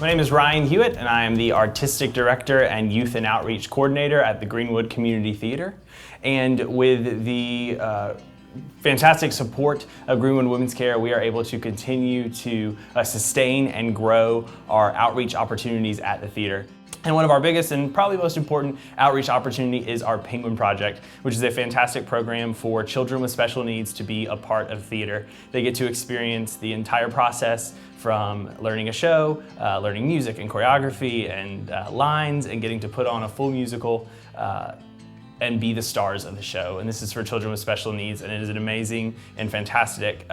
My name is Ryan Hewitt, and I am the Artistic Director and Youth and Outreach Coordinator at the Greenwood Community Theater. And with the fantastic support of Greenwood Women's Care, we are able to continue to sustain and grow our outreach opportunities at the theater. And one of our biggest and probably most important outreach opportunity is our Penguin Project, which is a fantastic program for children with special needs to be a part of theater. They get to experience the entire process from learning a show, learning music and choreography and lines, and getting to put on a full musical and be the stars of the show. And this is for children with special needs, and it is an amazing and fantastic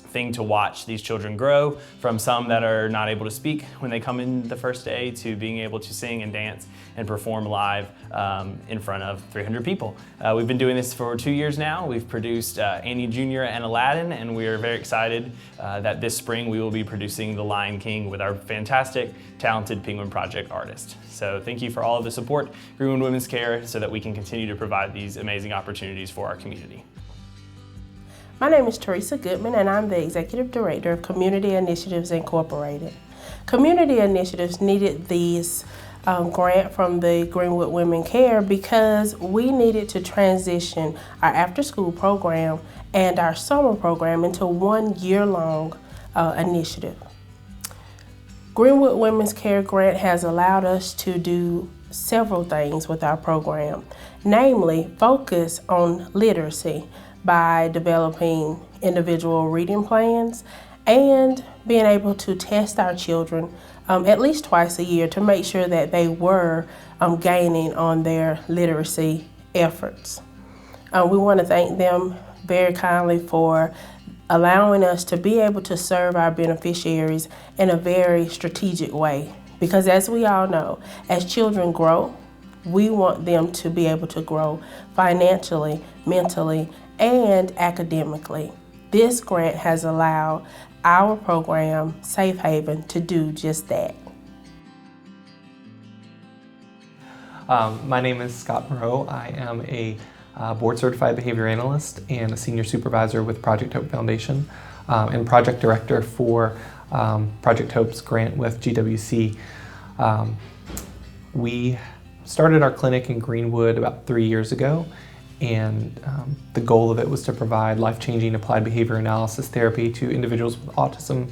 thing to watch these children grow, from some that are not able to speak when they come in the first day to being able to sing and dance and perform live in front of 300 people. We've been doing this for 2 years now. We've produced Annie Jr. and Aladdin, and we are very excited that this spring we will be producing The Lion King with our fantastic, talented Penguin Project artists. So thank you for all of the support, Greenwood Women's Care, so that we can continue to provide these amazing opportunities for our community. My name is Teresa Goodman, and I'm the Executive Director of Community Initiatives Incorporated. Community Initiatives needed this grant from the Greenwood Women Care because we needed to transition our after-school program and our summer program into one year-long initiative. Greenwood Women's Care grant has allowed us to do several things with our program, namely focus on literacy by developing individual reading plans and being able to test our children at least twice a year to make sure that they were gaining on their literacy efforts. We want to thank them very kindly for allowing us to be able to serve our beneficiaries in a very strategic way. Because as we all know, as children grow, we want them to be able to grow financially, mentally, and academically. This grant has allowed our program, Safe Haven, to do just that. My name is Scott Moreau. I am a board-certified behavior analyst and a senior supervisor with Project Hope Foundation and project director for Project Hope's grant with GWC. We started our clinic in Greenwood about 3 years ago, and the goal of it was to provide life-changing applied behavior analysis therapy to individuals with autism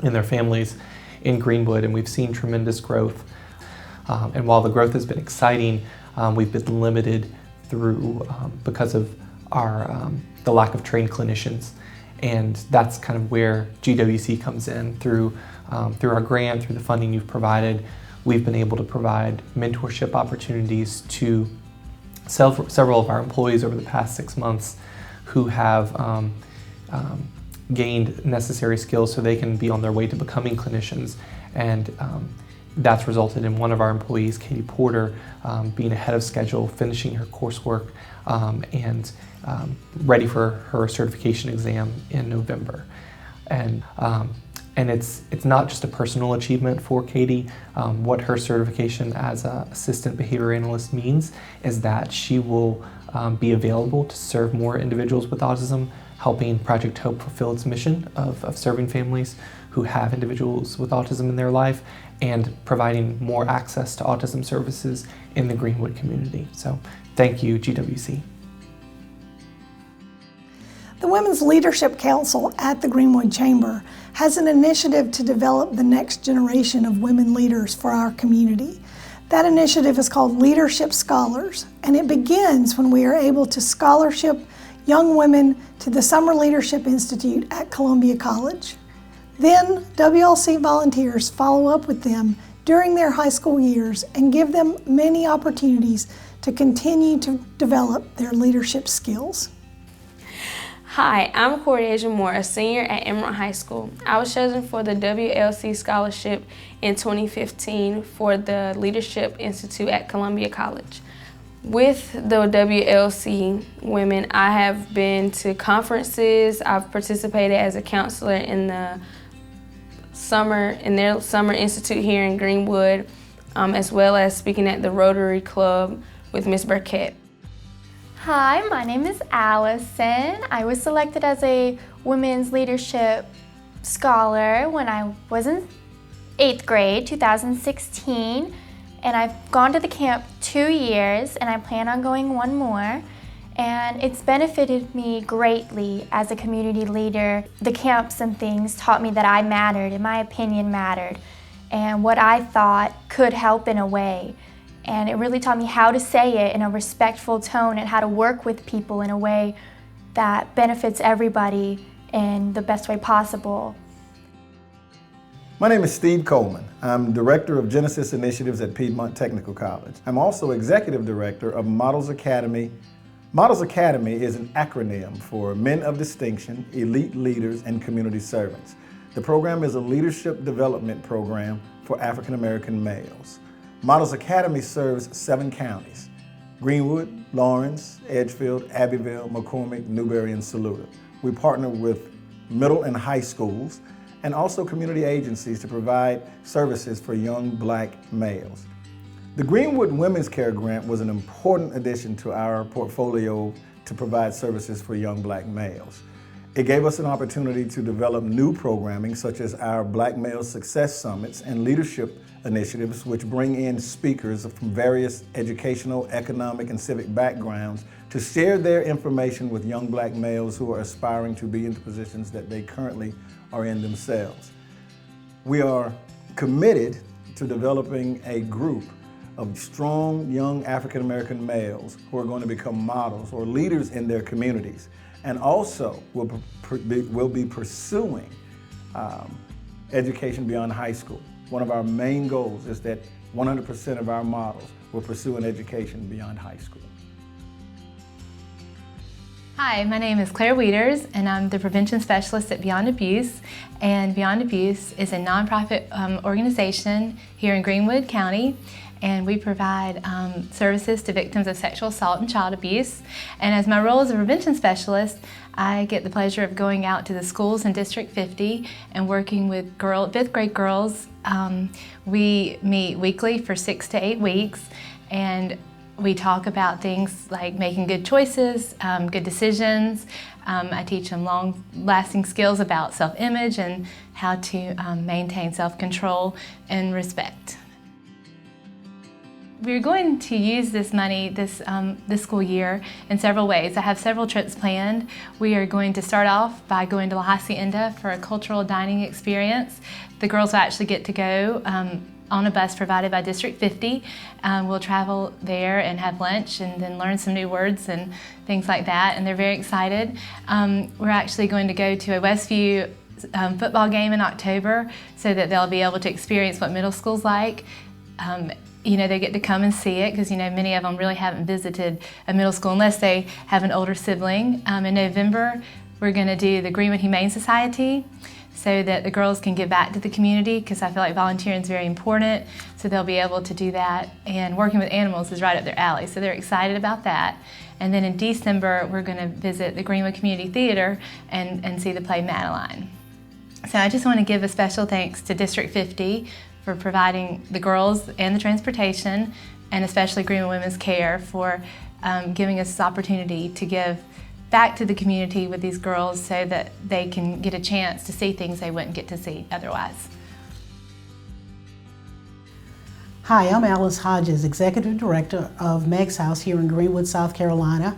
and their families in Greenwood, and we've seen tremendous growth. And while the growth has been exciting, we've been limited through because of our the lack of trained clinicians, and that's kind of where GWC comes in through our grant, through the funding you've provided. We've been able to provide mentorship opportunities to several of our employees over the past 6 months who have gained necessary skills so they can be on their way to becoming clinicians. And that's resulted in one of our employees, Katie Porter, being ahead of schedule, finishing her coursework, and ready for her certification exam in November. And it's not just a personal achievement for Katie. What her certification as an assistant behavior analyst means is that she will be available to serve more individuals with autism, helping Project Hope fulfill its mission of serving families who have individuals with autism in their life and providing more access to autism services in the Greenwood community. So thank you, GWC. The Women's Leadership Council at the Greenwood Chamber has an initiative to develop the next generation of women leaders for our community. That initiative is called Leadership Scholars, and it begins when we are able to scholarship young women to the Summer Leadership Institute at Columbia College. Then WLC volunteers follow up with them during their high school years and give them many opportunities to continue to develop their leadership skills. Hi, I'm Cordesia Moore, a senior at Emerald High School. I was chosen for the WLC Scholarship in 2015 for the Leadership Institute at Columbia College. With the WLC women, I have been to conferences. I've participated as a counselor in their summer institute here in Greenwood, as well as speaking at the Rotary Club with Miss Burkett. Hi, my name is Allison. I was selected as a Women's Leadership Scholar when I was in 8th grade, 2016, and I've gone to the camp 2 years, and I plan on going one more. And it's benefited me greatly as a community leader. The camps and things taught me that I mattered and my opinion mattered and what I thought could help in a way. And it really taught me how to say it in a respectful tone and how to work with people in a way that benefits everybody in the best way possible. My name is Steve Coleman. I'm Director of Genesis Initiatives at Piedmont Technical College. I'm also Executive Director of Models Academy. Models Academy is an acronym for Men of Distinction, Elite Leaders, and Community Servants. The program is a leadership development program for African American males. Models Academy serves 7 counties: Greenwood, Lawrence, Edgefield, Abbeville, McCormick, Newberry, and Saluda. We partner with middle and high schools and also community agencies to provide services for young Black males. The Greenwood Women's Care Grant was an important addition to our portfolio to provide services for young Black males. It gave us an opportunity to develop new programming such as our Black Male Success Summits and leadership initiatives, which bring in speakers from various educational, economic, and civic backgrounds to share their information with young Black males who are aspiring to be in the positions that they currently are in themselves. We are committed to developing a group of strong young African American males who are going to become models or leaders in their communities, and also will be pursuing education beyond high school. One of our main goals is that 100% of our models will pursue an education beyond high school. Hi, my name is Claire Wieters, and I'm the Prevention Specialist at Beyond Abuse. And Beyond Abuse is a nonprofit organization here in Greenwood County, and we provide services to victims of sexual assault and child abuse. And as my role as a prevention specialist, I get the pleasure of going out to the schools in District 50 and working with 5th grade girls. We meet weekly for 6 to 8 weeks, and we talk about things like making good choices, good decisions. I teach them long-lasting skills about self-image and how to maintain self-control and respect. We're going to use this money this school year in several ways. I have several trips planned. We are going to start off by going to La Hacienda for a cultural dining experience. The girls will actually get to go on a bus provided by District 50. We'll travel there and have lunch and then learn some new words and things like that, and they're very excited. We're actually going to go to a Westview football game in October so that they'll be able to experience what middle school's like. You know, they get to come and see it because, you know, many of them really haven't visited a middle school unless they have an older sibling. In November, we're going to do the Greenwood Humane Society so that the girls can give back to the community, because I feel like volunteering is very important, so they'll be able to do that. And working with animals is right up their alley, so they're excited about that. And then in December, we're going to visit the Greenwood Community Theater and see the play Madeline. So I just want to give a special thanks to District 50 for providing the girls and the transportation, and especially Greenwood Women's Care for giving us this opportunity to give back to the community with these girls so that they can get a chance to see things they wouldn't get to see otherwise. Hi, I'm Alice Hodges, Executive Director of Meg's House here in Greenwood, South Carolina.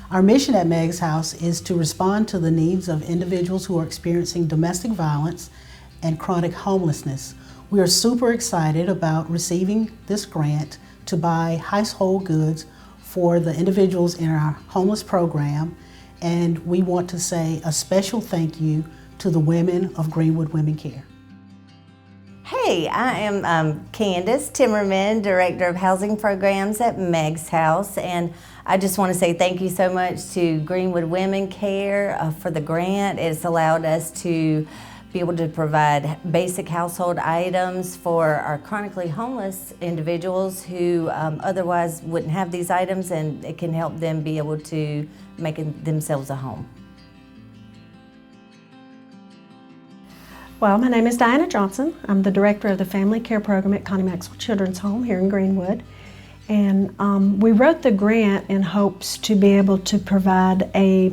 Our mission at Meg's House is to respond to the needs of individuals who are experiencing domestic violence and chronic homelessness. We are super excited about receiving this grant to buy household goods for the individuals in our homeless program, and we want to say a special thank you to the women of Greenwood Women Care. Hey, I am Candace Timmerman, Director of Housing Programs at Meg's House, and I just want to say thank you so much to Greenwood Women Care for the grant. It's allowed us to be able to provide basic household items for our chronically homeless individuals who otherwise wouldn't have these items, and it can help them be able to make themselves a home. Well, my name is Diana Johnson. I'm the Director of the Family Care Program at Connie Maxwell Children's Home here in Greenwood. And we wrote the grant in hopes to be able to provide a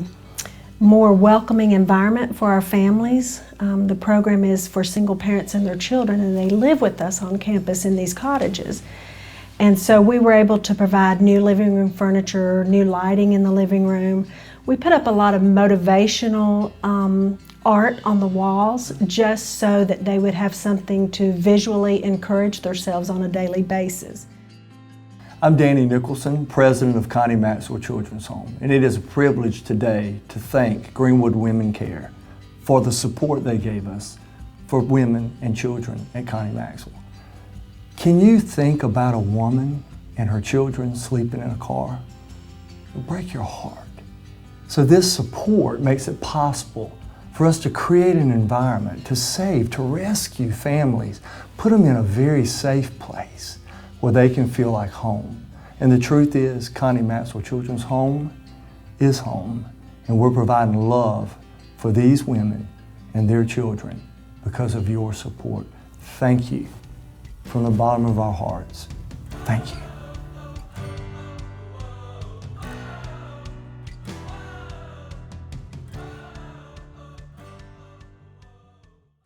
more welcoming environment for our families. The program is for single parents and their children, and they live with us on campus in these cottages. And so we were able to provide new living room furniture, new lighting in the living room. We put up a lot of motivational art on the walls just so that they would have something to visually encourage themselves on a daily basis. I'm Danny Nicholson, president of Connie Maxwell Children's Home, and it is a privilege today to thank Greenwood Women Care for the support they gave us for women and children at Connie Maxwell. Can you think about a woman and her children sleeping in a car? It'll break your heart. So this support makes it possible for us to create an environment to save, to rescue families, put them in a very safe place where they can feel like home. And the truth is, Connie Maxwell Children's Home is home, and we're providing love for these women and their children because of your support. Thank you from the bottom of our hearts. Thank you.